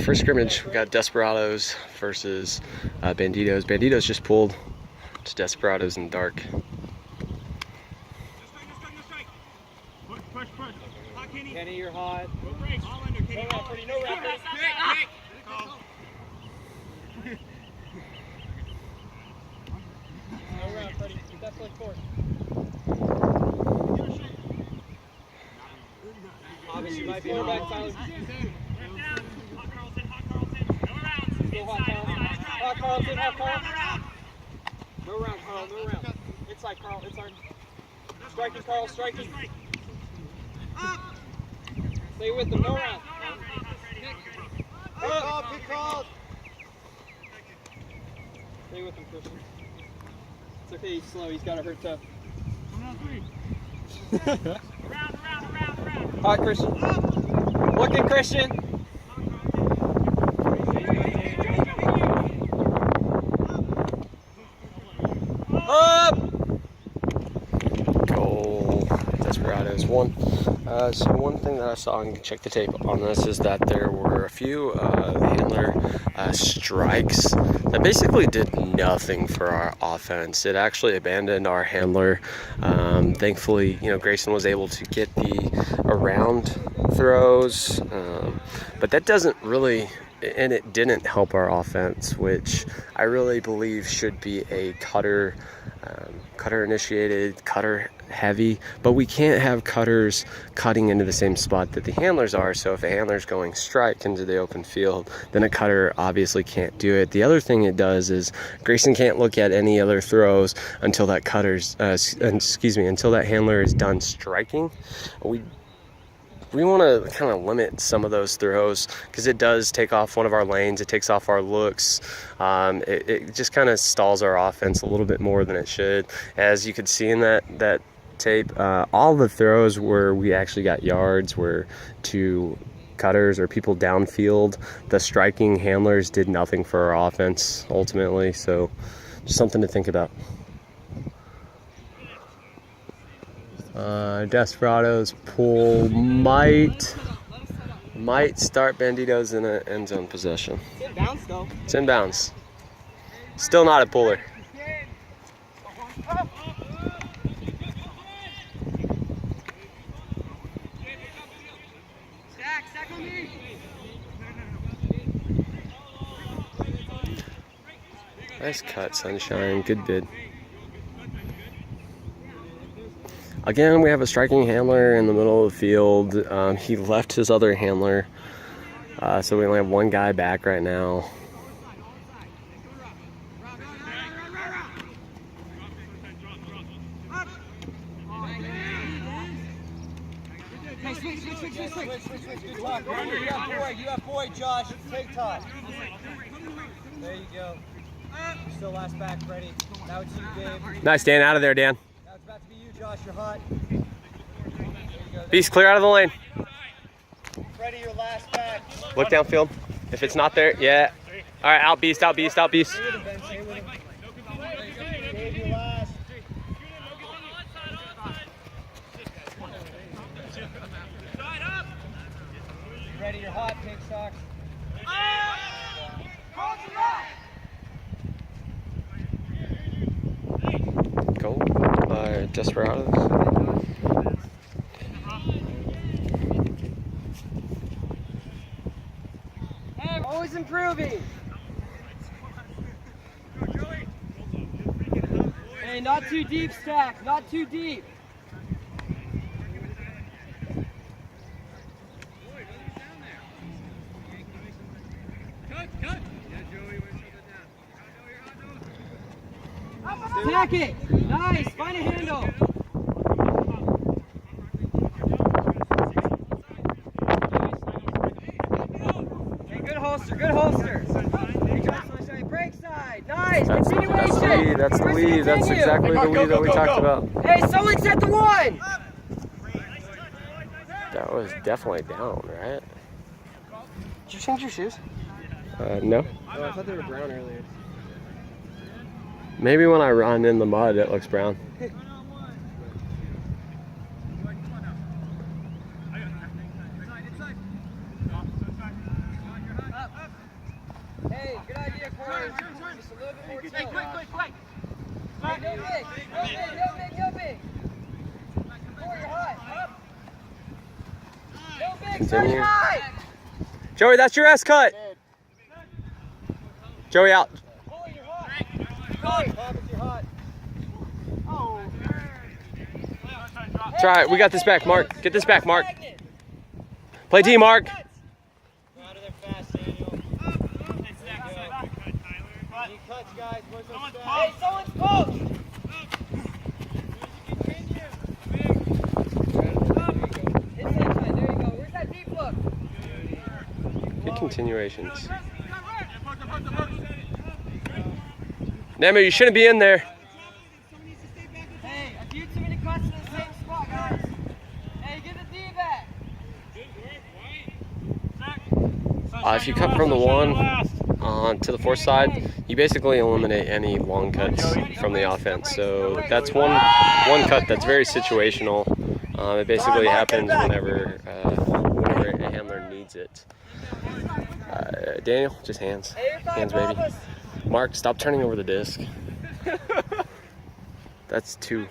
First scrimmage, we got Desperados versus Banditos. Banditos just pulled to Desperados in the dark. Kenny, you're hot. No wrap, Freddie. No wrap, Freddie. No wrap, Freddie. That's like four. Obviously, my quarterback, Tyler. Go hot, Carl. Hot, Carlton. Hot, Carl. No round, Carl. No round. Inside, Carl. Inside. Striking, Carl. Striking. Stay with them. No round. Pick called. Stay with him, Christian. It's okay. He's slow. He's got to hurt tough. Hot, Christian. Looking, Christian. Up! Goal. Desperados won. So one thing that I saw, and check the tape on this, is that there were a few handler strikes that basically did nothing for our offense. It actually abandoned our handler. Thankfully, Grayson was able to get the around throws, but that doesn't really, and it didn't help our offense, which I really believe should be a cutter initiated, cutter heavy, but we can't have cutters cutting into the same spot that the handlers are. So if a handler's going strike into the open field, then a cutter obviously can't do it. The other thing it does is Grayson can't look at any other throws until that until that handler is done striking. We want to kind of limit some of those throws because it does take off one of our lanes. It takes off our looks. It just kind of stalls our offense a little bit more than it should. As you could see in that tape, all the throws where we actually got yards were to cutters or people downfield. The striking handlers did nothing for our offense ultimately. So just something to think about. Desperados pull might start Banditos in an end zone possession. It's in bounds, though. It's in bounds. Still not a puller. Stack on me. Nice cut, Sunshine. Good bid. Again, we have a striking handler in the middle of the field. He left his other handler, so we only have one guy back right now. Switch. Good luck. You have boy, Josh. Take time. There you go. You're still last back, Freddie. Now it's you, Gabe. Nice, Dan. Out of there, Dan. Now it's about to be you, Josh. You're hot. There you go. Beast, clear out of the lane. Freddie, you're last back. Look downfield. If it's not there, yeah. All right, out, Beast. Stay with him, Ben. Stay with him. Gabe, you're last. Freddie, you're hot. Pink socks. Goal by Desperados. Hey, we're always improving. Hey, not too deep, Stack. Not too deep. Attack it! Nice! Find a handle! Hey, good holster, good holster! Hey, Josh, break side! Nice! Continuation! That's the lead. That's exactly the lead that we talked about. Hey, someone set the one! That was definitely down, right? Did you change your shoes? No. Oh, I thought they were brown earlier. Maybe when I run in the mud, it looks brown. Hey, quick. Hey, no big. Corey, you're hot. Up. No big, Continue. high. Joey, that's your S cut. Joey out. Corey, you're hot. Corey, you're hot. It's all right. We got this back, Mark. Get this back, Mark. Play D, Mark. Out of there fast, Daniel. Need cuts, guys. Where's those stats? Hey, someone's poached. Inside, there you go. Where's that deep look? Good continuations. Nemo, you shouldn't be in there. Hey, a few too many cuts in the same spot, guys. Hey, get the D back. If you cut from the one to the fourth side, you basically eliminate any long cuts from the offense. So that's one cut that's very situational. It basically happens whenever a handler needs it. Daniel, just hands. Hey, you're fine, Hands, baby. Thomas. Mark, stop turning over the disc. That's 2.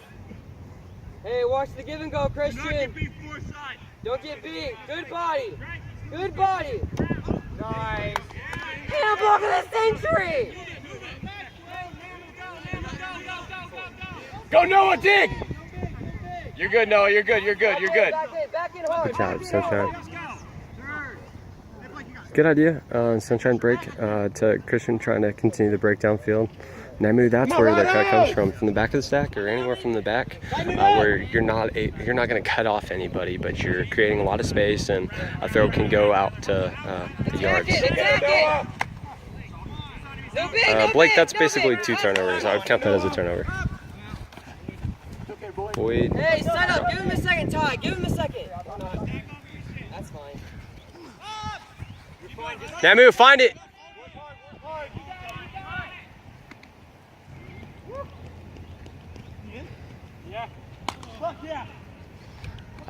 Hey, watch the give and go, Christian. Don't get beat. Good body. Nice. Handball of the century. Go Noah, dig! You're good, Noah. You're good. Back in hard. Good job, Sunshine. Good idea. Sunshine break to Christian trying to continue the break downfield. Namu, that's where the cut comes from the back of the stack or anywhere from the back, where you're not going to cut off anybody, but you're creating a lot of space, and a throw can go out to the yards. Blake, that's basically 2 turnovers. I would count that as a turnover. Boyd. Hey, set up. Give him a second, Ty. Give him a second. That's fine. Namu, find it.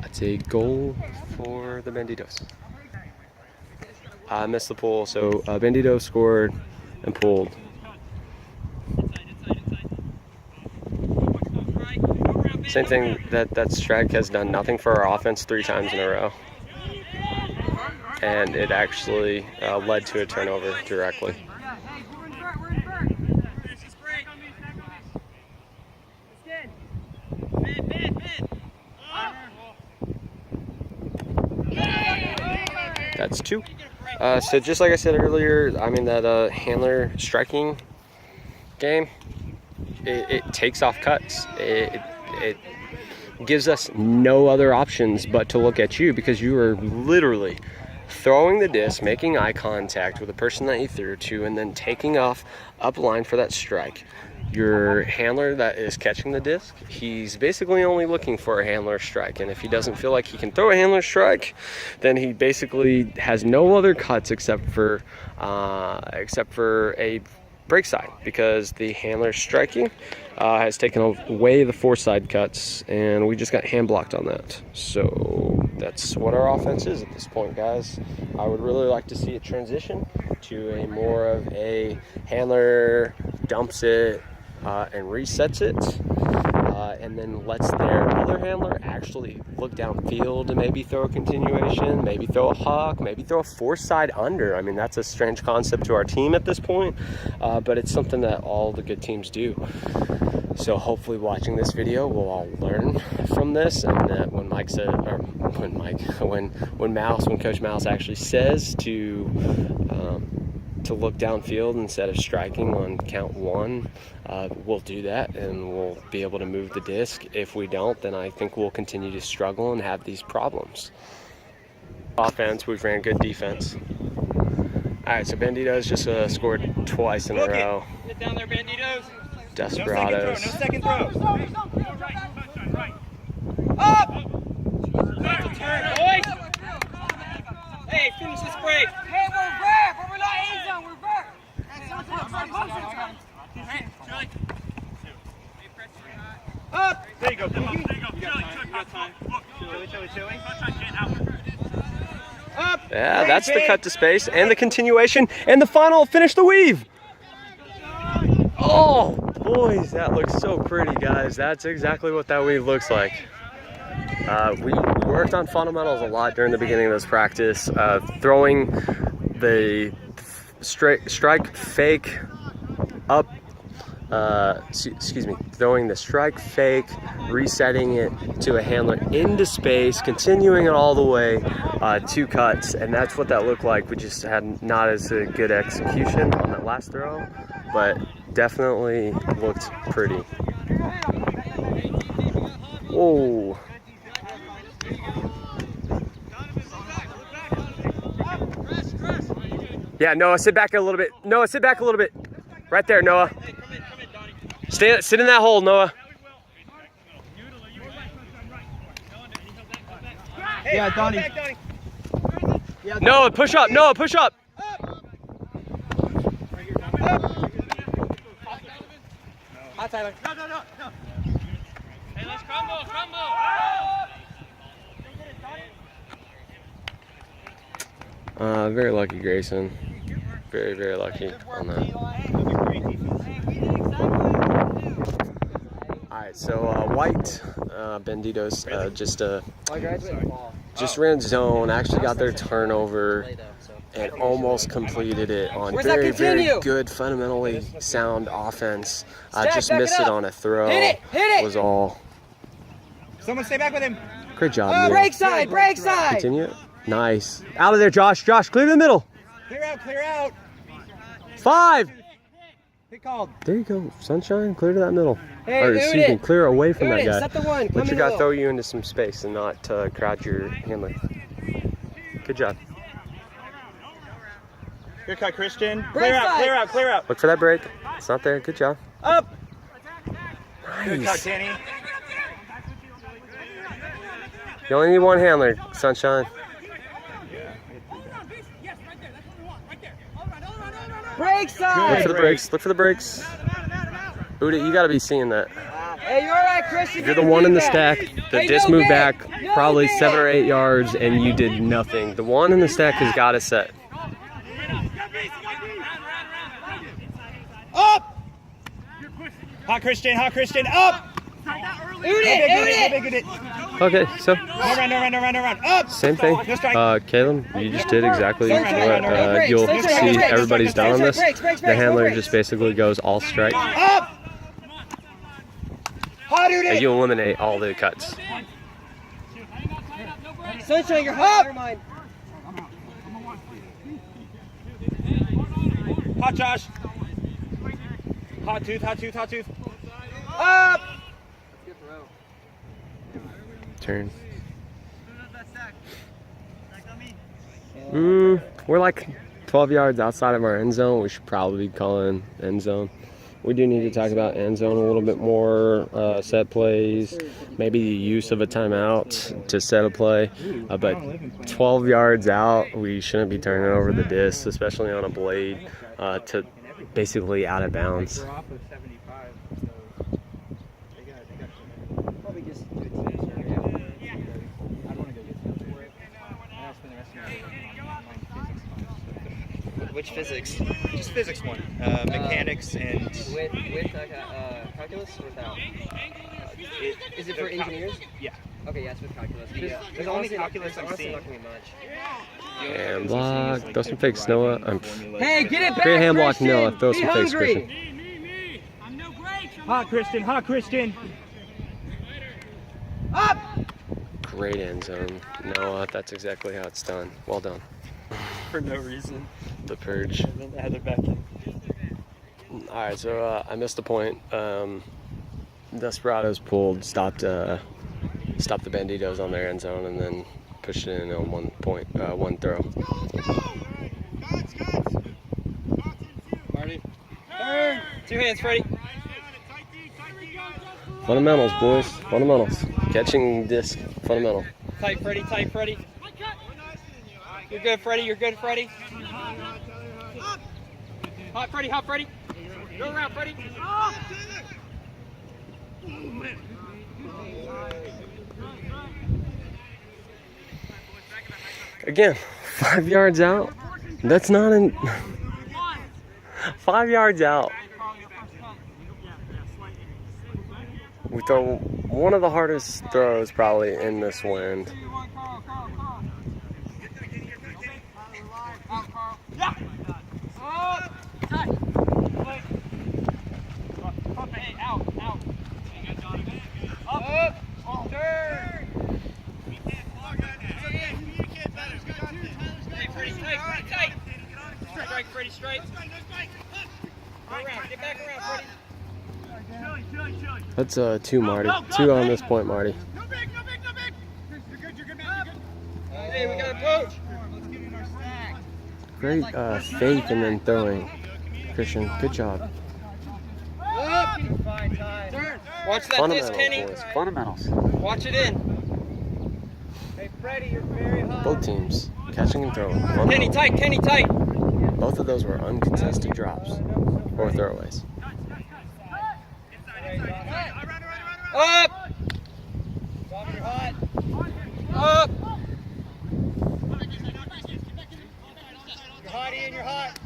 That's a goal for the Banditos. I missed the pull, so Banditos scored and pulled. Same thing, that strike has done nothing for our offense 3 times in a row. And it actually led to a turnover directly. That's 2. So just like I said earlier, I mean that handler striking game, it takes off cuts. It gives us no other options but to look at you, because you are literally throwing the disc, making eye contact with the person that you threw to, and then taking off up line for that strike. Your handler that is catching the disc, he's basically only looking for a handler strike, and if he doesn't feel like he can throw a handler strike, then he basically has no other cuts except for a break side, because the handler striking has taken away the 4 side cuts, and we just got hand blocked on that. So that's what our offense is at this point, guys. I would really like to see it transition to a more of a handler dumps it and resets it, and then lets their other handler actually look downfield and maybe throw a continuation, maybe throw a huck, maybe throw a 4 side under. I mean, that's a strange concept to our team at this point, but it's something that all the good teams do. So hopefully watching this video, we'll all learn from this, and that when Coach Mouse actually says to look downfield instead of striking on count 1, we'll do that, and we'll be able to move the disc. If we don't, then I think we'll continue to struggle and have these problems. Offense, we've ran good defense. All right, so Banditos just scored twice in a row. Get down there, Banditos. Desperados. No second throw. Up! That's a turn, boys. Hey, finish this break. Hey, we're rare, but we're not end zone. We're rare. Up! There you go. You got time. Chili. Up! Yeah, that's the cut to space and the continuation and the final finish the weave. Oh, boys, that looks so pretty, guys. That's exactly what that weave looks like. We worked on fundamentals a lot during the beginning of this practice, throwing the strike fake up, throwing the strike fake, resetting it to a handler into space, continuing it all the way, 2 cuts, and that's what that looked like. We just had not as a good execution on that last throw, but definitely looked pretty. Whoa. Yeah, Noah, sit back a little bit. Noah, sit back a little bit. Right there, Noah. Sit in that hole, Noah. Yeah, Donnie. Noah, push up. Noah, push up. Hot Tyler. No. Hey, let's crumble. Very lucky, Grayson. Very, very lucky on that. Alright, so White, Banditos, just ran zone, actually got their turnover, and almost completed it on very, very good, fundamentally sound offense. Just missed it on a throw. Hit it! Was all. Someone stay back with him. Great job, Neil. Break side! Continue. Nice. Out of there, Josh. Josh, clear the middle. Clear out. 5. He called. There you go, Sunshine. Clear to that middle. Hey, or excuse me, clear away from that guy. Set the one. Let your guy throw you into some space and not crowd your handler. Good job. Good cut, Christian. Clear out. Look for that break. It's not there. Good job. Up. Nice. Good cut, Danny. You only need one handler, Sunshine. Break side! Look for the breaks. Look for the breaks. Uda, you got to be seeing that. Hey, you're all right, Christian. You're the one in the stack that just moved back probably 7 or 8 yards and you did nothing. The one in the stack has got to set. Up! Hot Christian, up! Uda! Okay, so No run. Up! same thing. No strike. Caleb, you just did exactly what you'll see everybody's done on this. The handler just basically goes all strike. Up! Hot Uda! And you eliminate all the cuts. Sunshine, you're hot! Never mind. Hot Josh. Hot tooth. Up! Turn. We're like 12 yards outside of our end zone. We should probably be calling end zone. We do need to talk about end zone a little bit more, set plays, maybe the use of a timeout to set a play. But 12 yards out, we shouldn't be turning over the disc, especially on a blade, to basically out of bounds. Which physics? Just physics one. Mechanics and... With calculus or without? Is it for engineers? Yeah. Okay, yeah, it's with calculus. There's only calculus I'm seeing. Not gonna be much. Hand block. Throw some fakes, Noah. Hey, get it back, Great hand block, Christian. Noah. Throw Be some fakes, hungry. Christian. Hot Christian. Up! Great end zone. Noah, that's exactly how it's done. Well done. For no reason. The purge. And then add it back in. Alright, so I missed a point. Desperados pulled, stopped the Banditos on their end zone, and then pushed it in on one throw. Marty. Turn. 2 hands, Freddie. Fundamentals, boys. Fundamentals. Catching disc. Fundamental. Tight, Freddie. You're good, Freddie. Hot, Freddie. Go around, Freddie. Again, 5 yards out. That's not in. 5 yards out. We throw one of the hardest throws probably in this wind. Freddie, straight. Go around. Get back around, Freddie. That's 2, Marty. 2 on this point, Marty. No big. You're good, man. Hey, we got a coach. Let's get in our stack. Great faith and then throwing. Christian, good job. Fine time. Turn. Watch that Fundamentals, disc, Kenny. boys. Fundamentals. Watch it in. Hey, Freddie, you're very hot. Both teams catching and throwing. Kenny, tight, Kenny, tight. Both of those were uncontested drops or throwaways. Up. Bobby, you're hot. Up. You're hot, Ian, you're hot.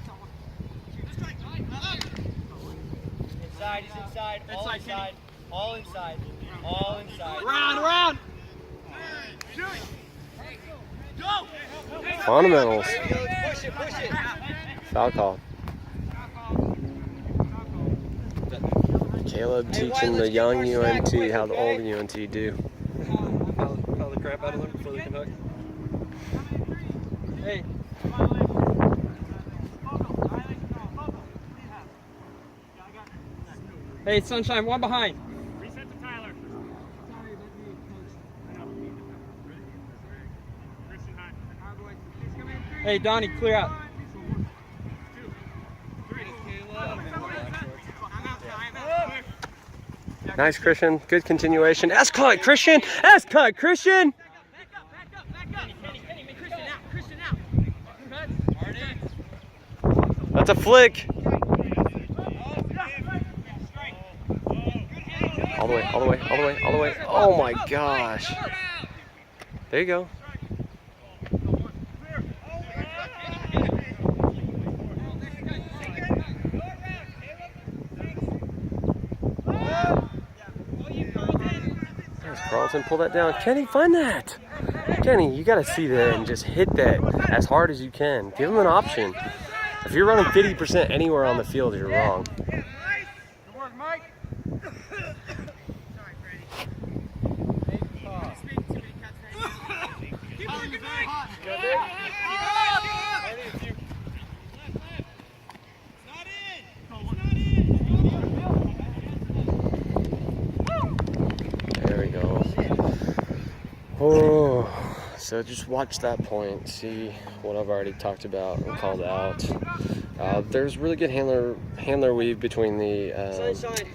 Inside, he's inside. All Inside, inside. All inside. All inside. Around. Fundamentals. Push it. Foul call. Caleb teaching the young UNT how the old UNT do. Foul the crap out of them before they can hook. Hey. Hey, Sunshine, one behind. Reset to Tyler. Hey, Donnie, clear out. Nice, Christian. Good continuation. S-cut, Christian. S-cut, Christian. That's a flick. All the way. Oh my gosh. There you go. There's Carlton, pull that down. Kenny, find that. Kenny, you gotta see that and just hit that as hard as you can. Give him an option. If you're running 50% anywhere on the field, you're wrong. Good work, Mike. There we go. Oh, so just watch that point. See what I've already talked about and called out. There's really good handler weave between the Sunshine.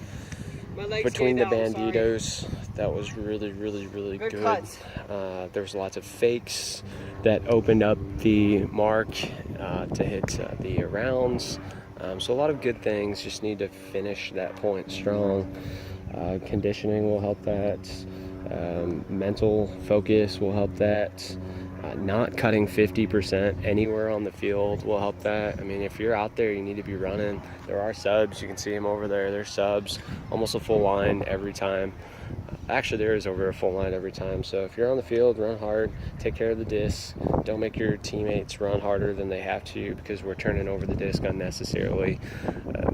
My legs between the gave out, I'm sorry. Banditos. That was really Good good. cuts. There was lots of fakes that opened up the mark to hit the rounds. So a lot of good things. Just need to finish that point strong. Conditioning will help that. Mental focus will help that. Not cutting 50% anywhere on the field will help that. I mean, if you're out there, you need to be running. There are subs. You can see them over there. There's subs, almost a full line every time. Actually, there is over a full line every time. So if you're on the field, run hard, take care of the disc. Don't make your teammates run harder than they have to because we're turning over the disc unnecessarily.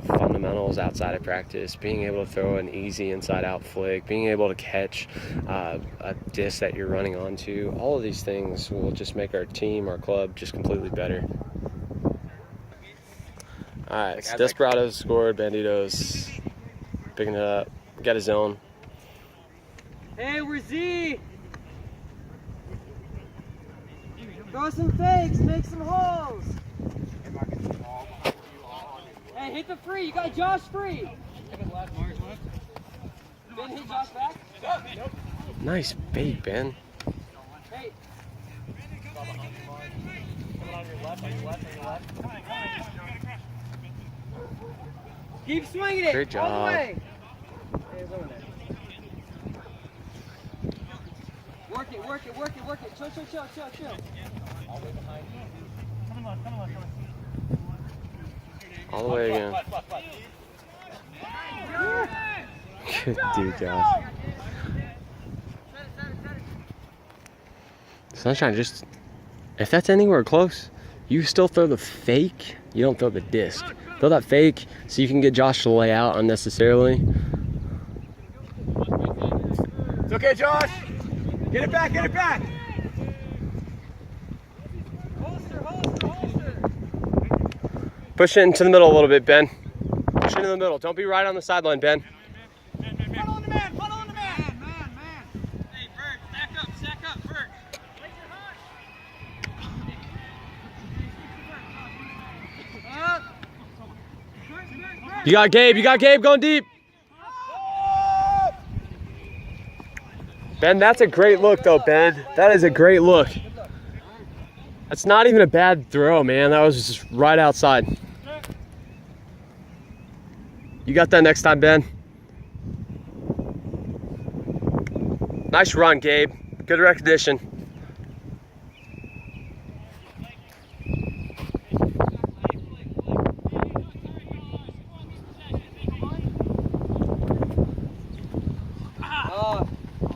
Fundamentals outside of practice, being able to throw an easy inside-out flick, being able to catch a disc that you're running onto. All of these things will just make our team, our club, just completely better. All right, so Desperados scored. Banditos picking it up. Got a zone. Hey, we're Z. Throw some fakes, make some holes. Hey, hit the free. You got Josh free. Ben, hit Josh back. Nice bait, Ben. Hey. Keep swinging it. Great All the job. way. Work it. Chill. All the way again. Good dude, Josh. Sunshine, just if that's anywhere close, you still throw the fake. You don't throw the disc. Throw that fake so you can get Josh to lay out unnecessarily. It's okay, Josh. Get it back, get it back. Push it into the middle a little bit, Ben. Push it into the middle. Don't be right on the sideline, Ben. Follow on the man, follow on the man. Man. Hey, Bert, stack up, Bert. You got Gabe going deep. Ben, that's a great look though, Ben. That is a great look. That's not even a bad throw, man. That was just right outside. You got that next time, Ben. Nice run, Gabe. Good recognition.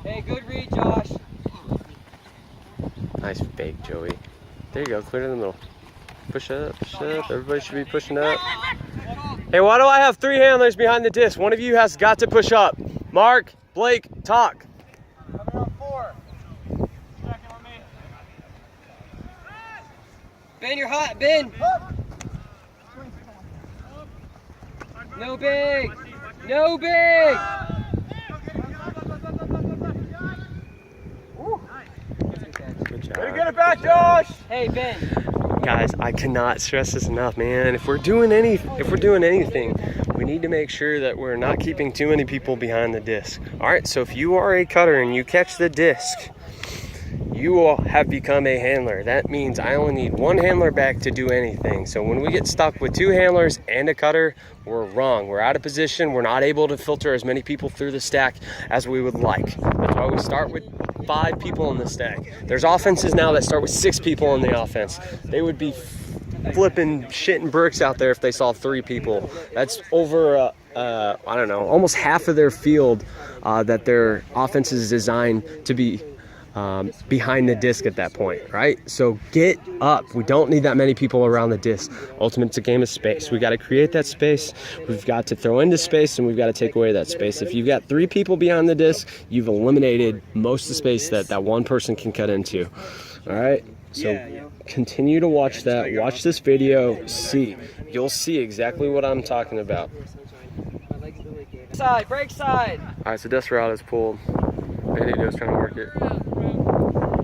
Hey, good read, Josh. Nice fake, Joey. There you go, clear it in the middle. Push up, push up. Everybody should be pushing up. Hey, why do I have 3 handlers behind the disc? One of you has got to push up. Mark, Blake, talk. Coming on 4. Ben, you're hot. Ben. No big. No big. Good job. Way to get it back, Josh. Hey, Ben. Guys, I cannot stress this enough, man. If we're doing anything, we need to make sure that we're not keeping too many people behind the disc. All right, so if you are a cutter and you catch the disc, you will have become a handler. That means I only need 1 handler back to do anything. So when we get stuck with 2 handlers and a cutter, we're wrong. We're out of position. We're not able to filter as many people through the stack as we would like. That's why we start with 5 people in the stack. There's offenses now that start with 6 people in the offense. They would be flipping shit and bricks out there if they saw 3 people. That's over, I don't know, almost half of their field that their offense is designed to be behind the disc at that point, right? So get up. We don't need that many people around the disc. Ultimately, it's a game of space. We got to create that space. We've got to throw into space, and we've got to take away that space. If you've got 3 people behind the disc, you've eliminated most of the space that one person can cut into. All right? So continue to watch that. Watch this video. See. You'll see exactly what I'm talking about. Side, break side. All right, so Desperados pulled. Banditos trying to work it.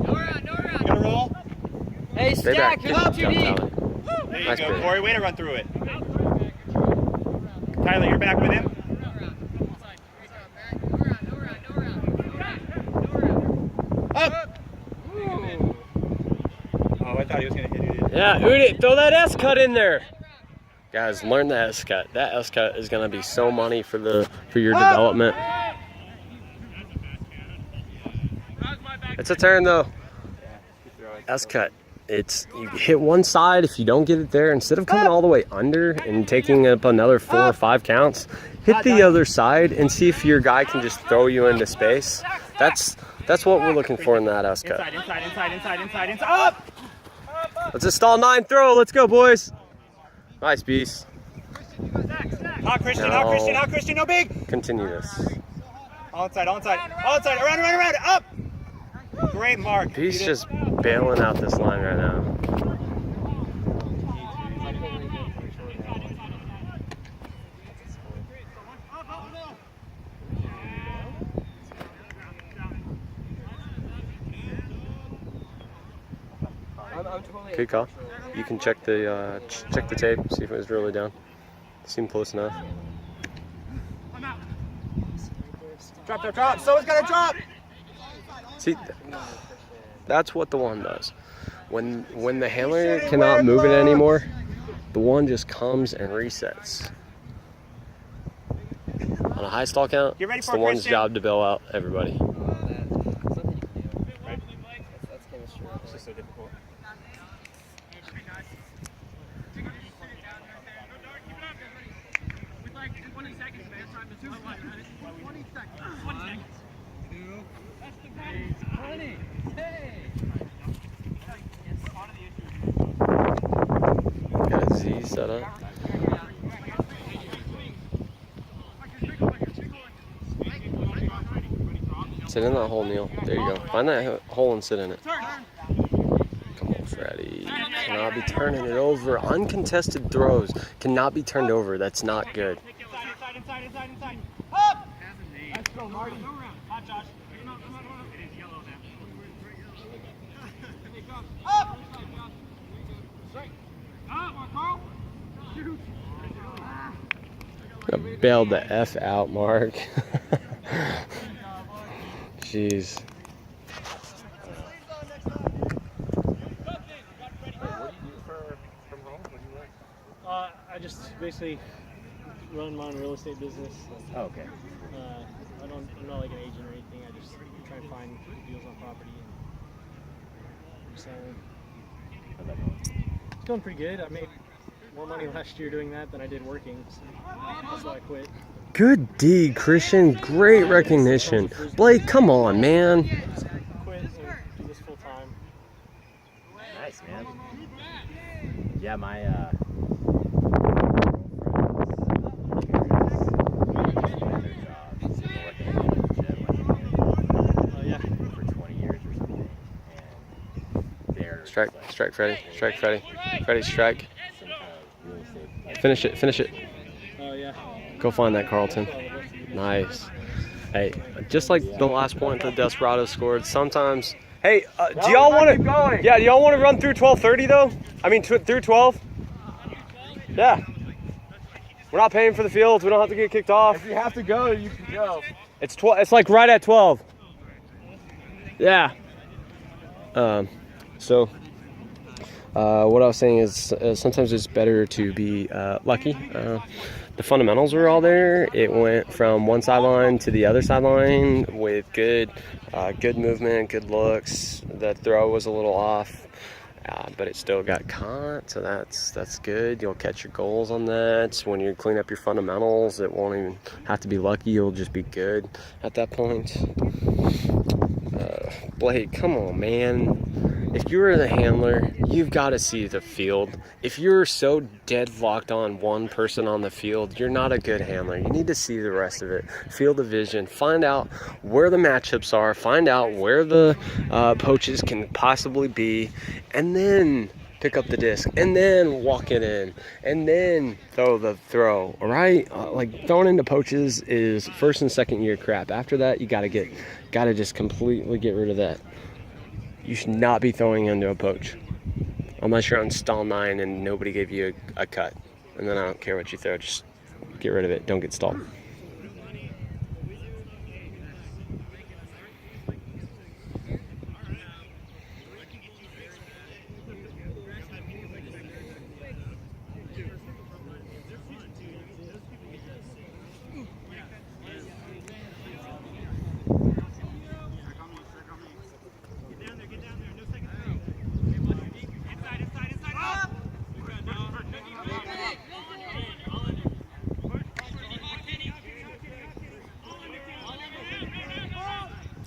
You gonna roll? Hey, Stay stack. back. You're not too Jump, deep. Tyler. There you Nice go, play. Corey. Way to run through it. Tyler, you're back with him. Up. Oh, I thought he was gonna hit it. Yeah, Udit, throw that S cut in there. Guys, learn that S cut. That S cut is gonna be so money for your development. It's a turn though. S cut. It's you hit one side. If you don't get it there, instead of coming all the way under and taking up another 4 or 5 counts, hit the other side and see if your guy can just throw you into space. That's what we're looking for in that S cut. Inside. Up. Let's just stall 9 throw. Let's go, boys. Nice piece. Hot Christian, no big. Continue this. All inside. Around. Up. Great mark. He's just bailing out this line right now. Good call. You can check the tape, see if it was really down. Seemed close enough. Drop. Someone's gotta drop. See, that's what the one does. When the handler cannot move it anymore, the one just comes and resets. On a high stall count, Get ready it's for the it, one's Christian. job to bail out everybody. It's just so difficult. Got a Z set up. Sit in that hole, Neil. There you go. Find that hole and sit in it. Come on, Freddie. Cannot be turning it over. Uncontested throws cannot be turned over. That's not good. Inside. Up! Let's go, Marty. Hot, Josh. It is yellow now. Up! Straight. Up, Carl. Shoot. Bailed the F out, Mark. Jeez. I just basically run my own real estate business. Oh, okay. I'm not like an agent or anything. I just try and find deals on property and selling. It's going pretty good. I made more money last year doing that than I did working. So that's why I quit. Good D, Christian. Great recognition. Blake, come on, man. Quit and do this full time. Nice, man. Yeah, my for 20 years or something, and they're Strike, Freddie. Strike, Freddie. Freddie, strike. some kind of real estate. Finish it. Oh, yeah. Go find that, Carlton. Nice. Hey, just like the last point the Desperados scored, sometimes. Hey, do y'all want to? Yeah, do y'all want to run through 12:30 though? I mean, through 12. Yeah. We're not paying for the fields. We don't have to get kicked off. If you have to go, you can go. It's 12. It's like right at 12. Yeah. So, what I was saying is sometimes it's better to be lucky. The fundamentals were all there. It went from one sideline to the other sideline with good movement, good looks. The throw was a little off, but it still got caught, so that's good. You'll catch your goals on that. When you clean up your fundamentals, it won't even have to be lucky. You'll just be good at that point. Blake, come on, man. If you're the handler, you've got to see the field. If you're so deadlocked on one person on the field, you're not a good handler. You need to see the rest of it. Feel the vision. Find out where the matchups are. Find out where the poaches can possibly be. And then pick up the disc. And then walk it in. And then throw the throw. All right? Like throwing into poaches is first and second year crap. After that, you got to just completely get rid of that. You should not be throwing into a poach unless you're on stall 9 and nobody gave you a cut. And then I don't care what you throw, just get rid of it. Don't get stalled.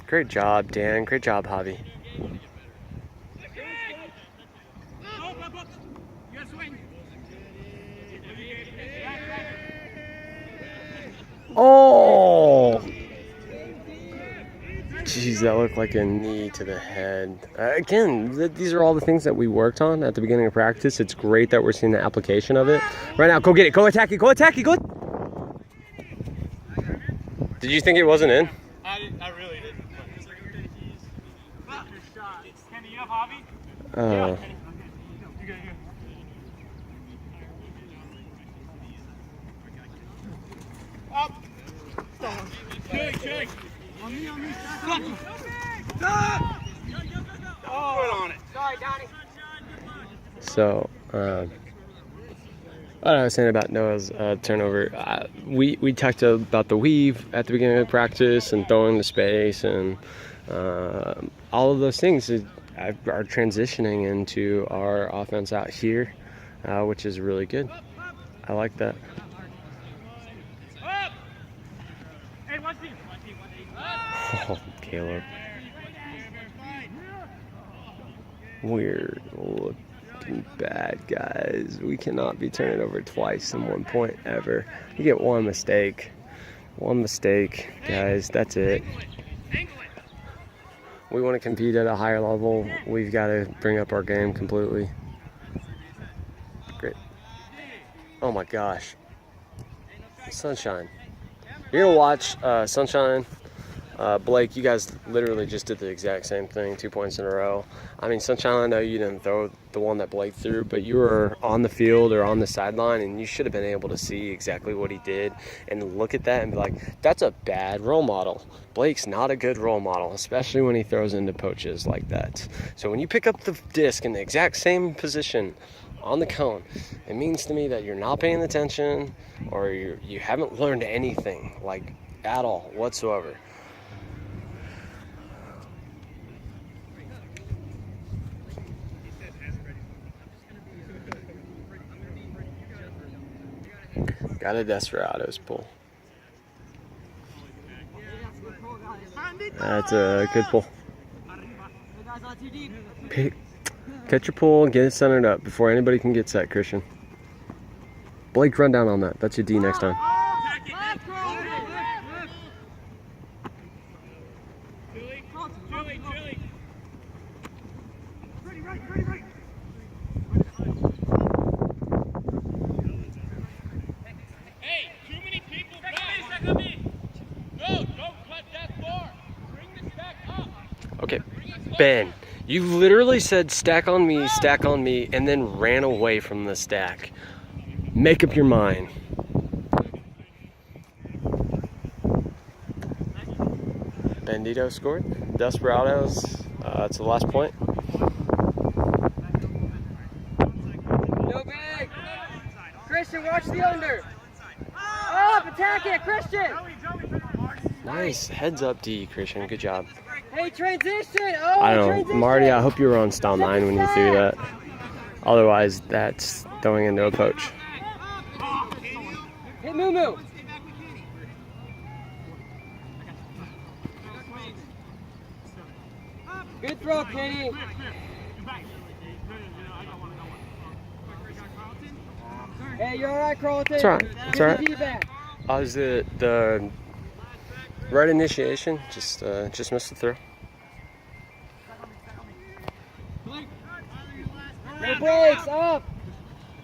Great job, Dan. Great job, Javi. Oh! Jeez, that looked like a knee to the head. Again, these are all the things that we worked on at the beginning of practice. It's great that we're seeing the application of it. Right now, go get it. Go attack it. Go attack it. Go. Did you think it wasn't in? I really didn't. Kenny, you have Javi? Yeah, Kenny. You go. Up. Good. On me. Stop. Oh, on it. Sorry, Donnie. So, what I was saying about Noah's turnover, we talked about the weave at the beginning of practice and throwing the space and all of those things are transitioning into our offense out here, which is really good. I like that. Hey, one team. Oh, Caleb. We're looking bad, guys. We cannot be turning over twice in 1 point ever. You get one mistake. One mistake, guys. That's it. We want to compete at a higher level. We've got to bring up our game completely. Great. Oh my gosh. Sunshine. You're going to watch Sunshine. Blake, you guys literally just did the exact same thing, 2 points in a row. I mean, Sunshine, I know you didn't throw the one that Blake threw, but you were on the field or on the sideline, and you should have been able to see exactly what he did and look at that and be like, that's a bad role model. Blake's not a good role model, especially when he throws into poaches like that. So when you pick up the disc in the exact same position on the cone, it means to me that you're not paying attention or you haven't learned anything, like, at all whatsoever. Got a Desperados pull. That's a good pull. Catch your pull and get it centered up before anybody can get set, Christian. Blake, run down on that. That's your D next time. Okay, Ben, you literally said stack on me, and then ran away from the stack. Make up your mind. Bandito scored. Desperados, it's the last point. No big. Christian, watch the under. Up, attack it, Christian. Nice. Heads up D, Christian. Good job. Hey, transition. Oh, I don't know. transition. Marty, I hope you were on style 9 when you threw that. Otherwise, that's throwing into a poach. Hit Moo. Good throw, Kenny. Hey, you're all right, Carlton. It's all right. It's all right. Feedback. Is it the right initiation? Just missed the throw. No breaks, up.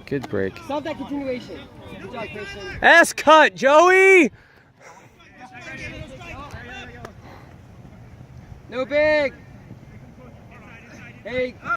Good break. Stop that continuation. Good job, Christian. S cut, Joey! No big. Hey.